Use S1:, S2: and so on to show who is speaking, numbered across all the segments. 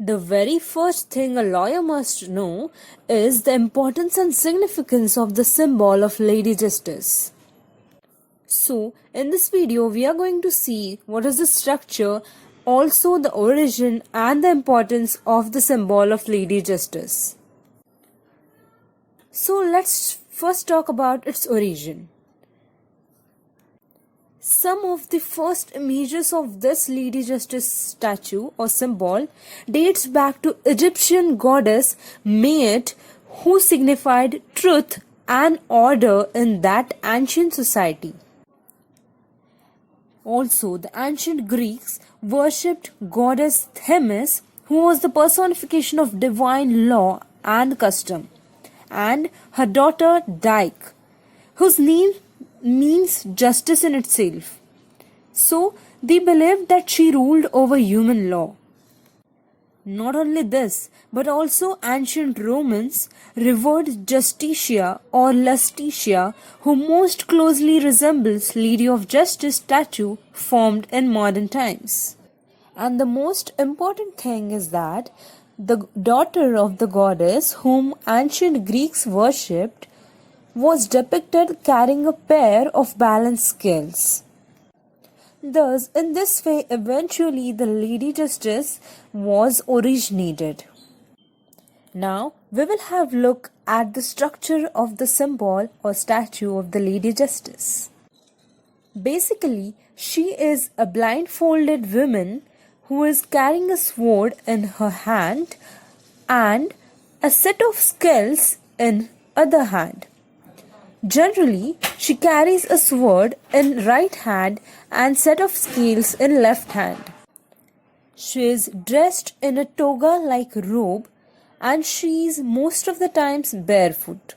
S1: The very first thing a lawyer must know is the importance and significance of the symbol of Lady Justice. So, in this video, we are going to see what is the structure, also the origin and the importance of the symbol of Lady Justice. So, let's first talk about its origin. Some of the first images of this Lady Justice statue or symbol dates back to Egyptian goddess Maat, who signified truth and order in that ancient society. Also, the ancient Greeks worshipped goddess Themis, who was the personification of divine law and custom, and her daughter Dike, whose name means justice in itself. So, they believed that she ruled over human law. Not only this, but also ancient Romans revered Justitia or Lustitia, who most closely resembles Lady of Justice statue formed in modern times. And the most important thing is that the daughter of the goddess whom ancient Greeks worshipped was depicted carrying a pair of balanced scales. Thus, in this way, eventually the Lady Justice was originated. Now, we will have a look at the structure of the symbol or statue of the Lady Justice. Basically, she is a blindfolded woman who is carrying a sword in her hand and a set of scales in other hand. Generally, she carries a sword in right hand and set of scales in left hand. She is dressed in a toga-like robe and she is most of the times barefoot.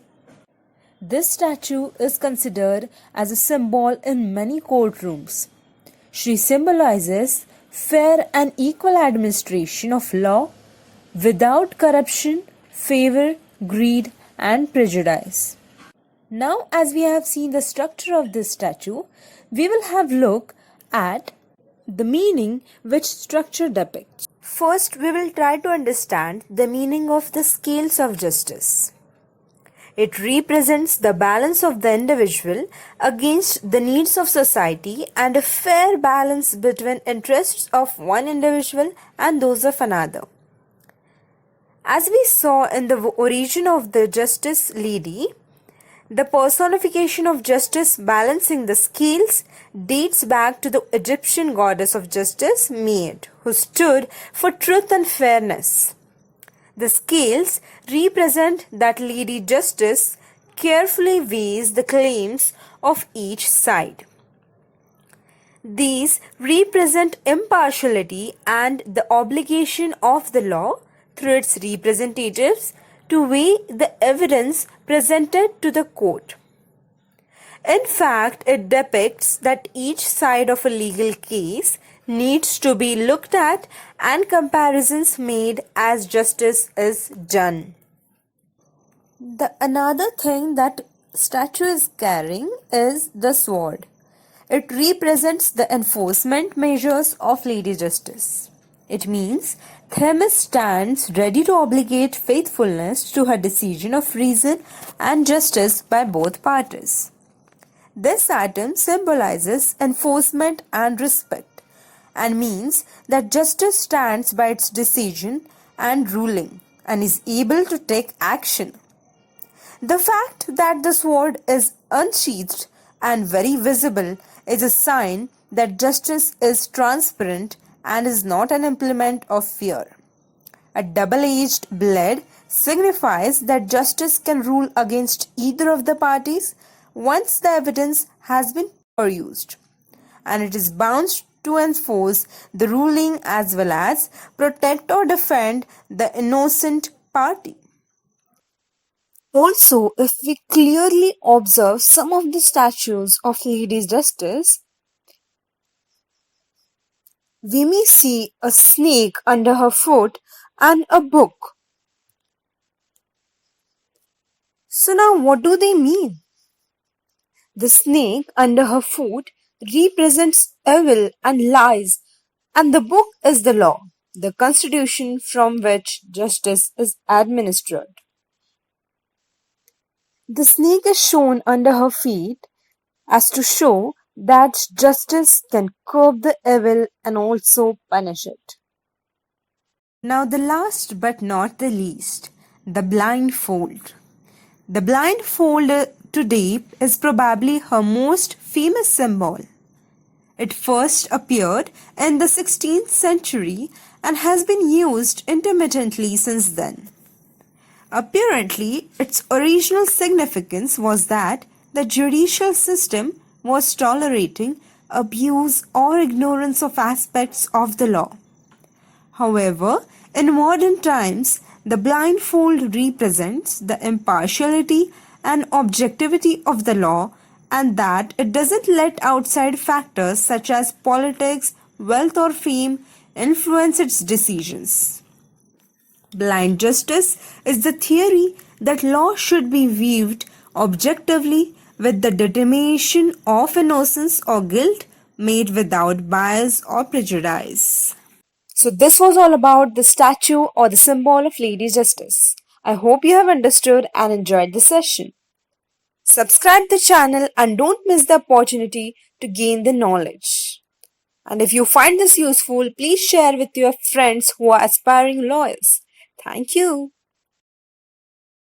S1: This statue is considered as a symbol in many courtrooms. She symbolizes fair and equal administration of law without corruption, favor, greed, and prejudice. Now, as we have seen the structure of this statue, we will have a look at the meaning which structure depicts. First, we will try to understand the meaning of the scales of justice. It represents the balance of the individual against the needs of society and a fair balance between interests of one individual and those of another. As we saw in the origin of the Justice Lady, the personification of justice balancing the scales dates back to the Egyptian goddess of justice, Maat, who stood for truth and fairness. The scales represent that Lady Justice carefully weighs the claims of each side. These represent impartiality and the obligation of the law through its representatives to weigh the evidence presented to the court. In fact, it depicts that each side of a legal case needs to be looked at and comparisons made as justice is done. Another thing that statue is carrying is the sword. It represents the enforcement measures of Lady Justice. It means Themis stands ready to obligate faithfulness to her decision of reason and justice by both parties. This item symbolizes enforcement and respect and means that justice stands by its decision and ruling and is able to take action. The fact that the sword is unsheathed and very visible is a sign that justice is transparent and is not an implement of fear. A double-edged blade signifies that justice can rule against either of the parties once the evidence has been perused, and it is bound to enforce the ruling as well as protect or defend the innocent party. Also, if we clearly observe some of the statues of Lady Justice, we may see a snake under her foot and a book. So now what do they mean? The snake under her foot represents evil and lies, and the book is the law. the constitution from which justice is administered. The snake is shown under her feet as to show that justice can curb the evil and also punish it. Now, the last but not the least, the blindfold. The blindfold today is probably her most famous symbol. It first appeared in the 16th century and has been used intermittently since then. Apparently, its original significance was that the judicial system was tolerating abuse or ignorance of aspects of the law. However, in modern times, the blindfold represents the impartiality and objectivity of the law, and that it doesn't let outside factors such as politics, wealth, or fame influence its decisions. Blind justice is the theory that law should be viewed objectively with the determination of innocence or guilt made without bias or prejudice. So this was all about the statue or the symbol of Lady Justice. I hope you have understood and enjoyed the session. Subscribe the channel and don't miss the opportunity to gain the knowledge. And if you find this useful, please share with your friends who are aspiring lawyers. Thank you.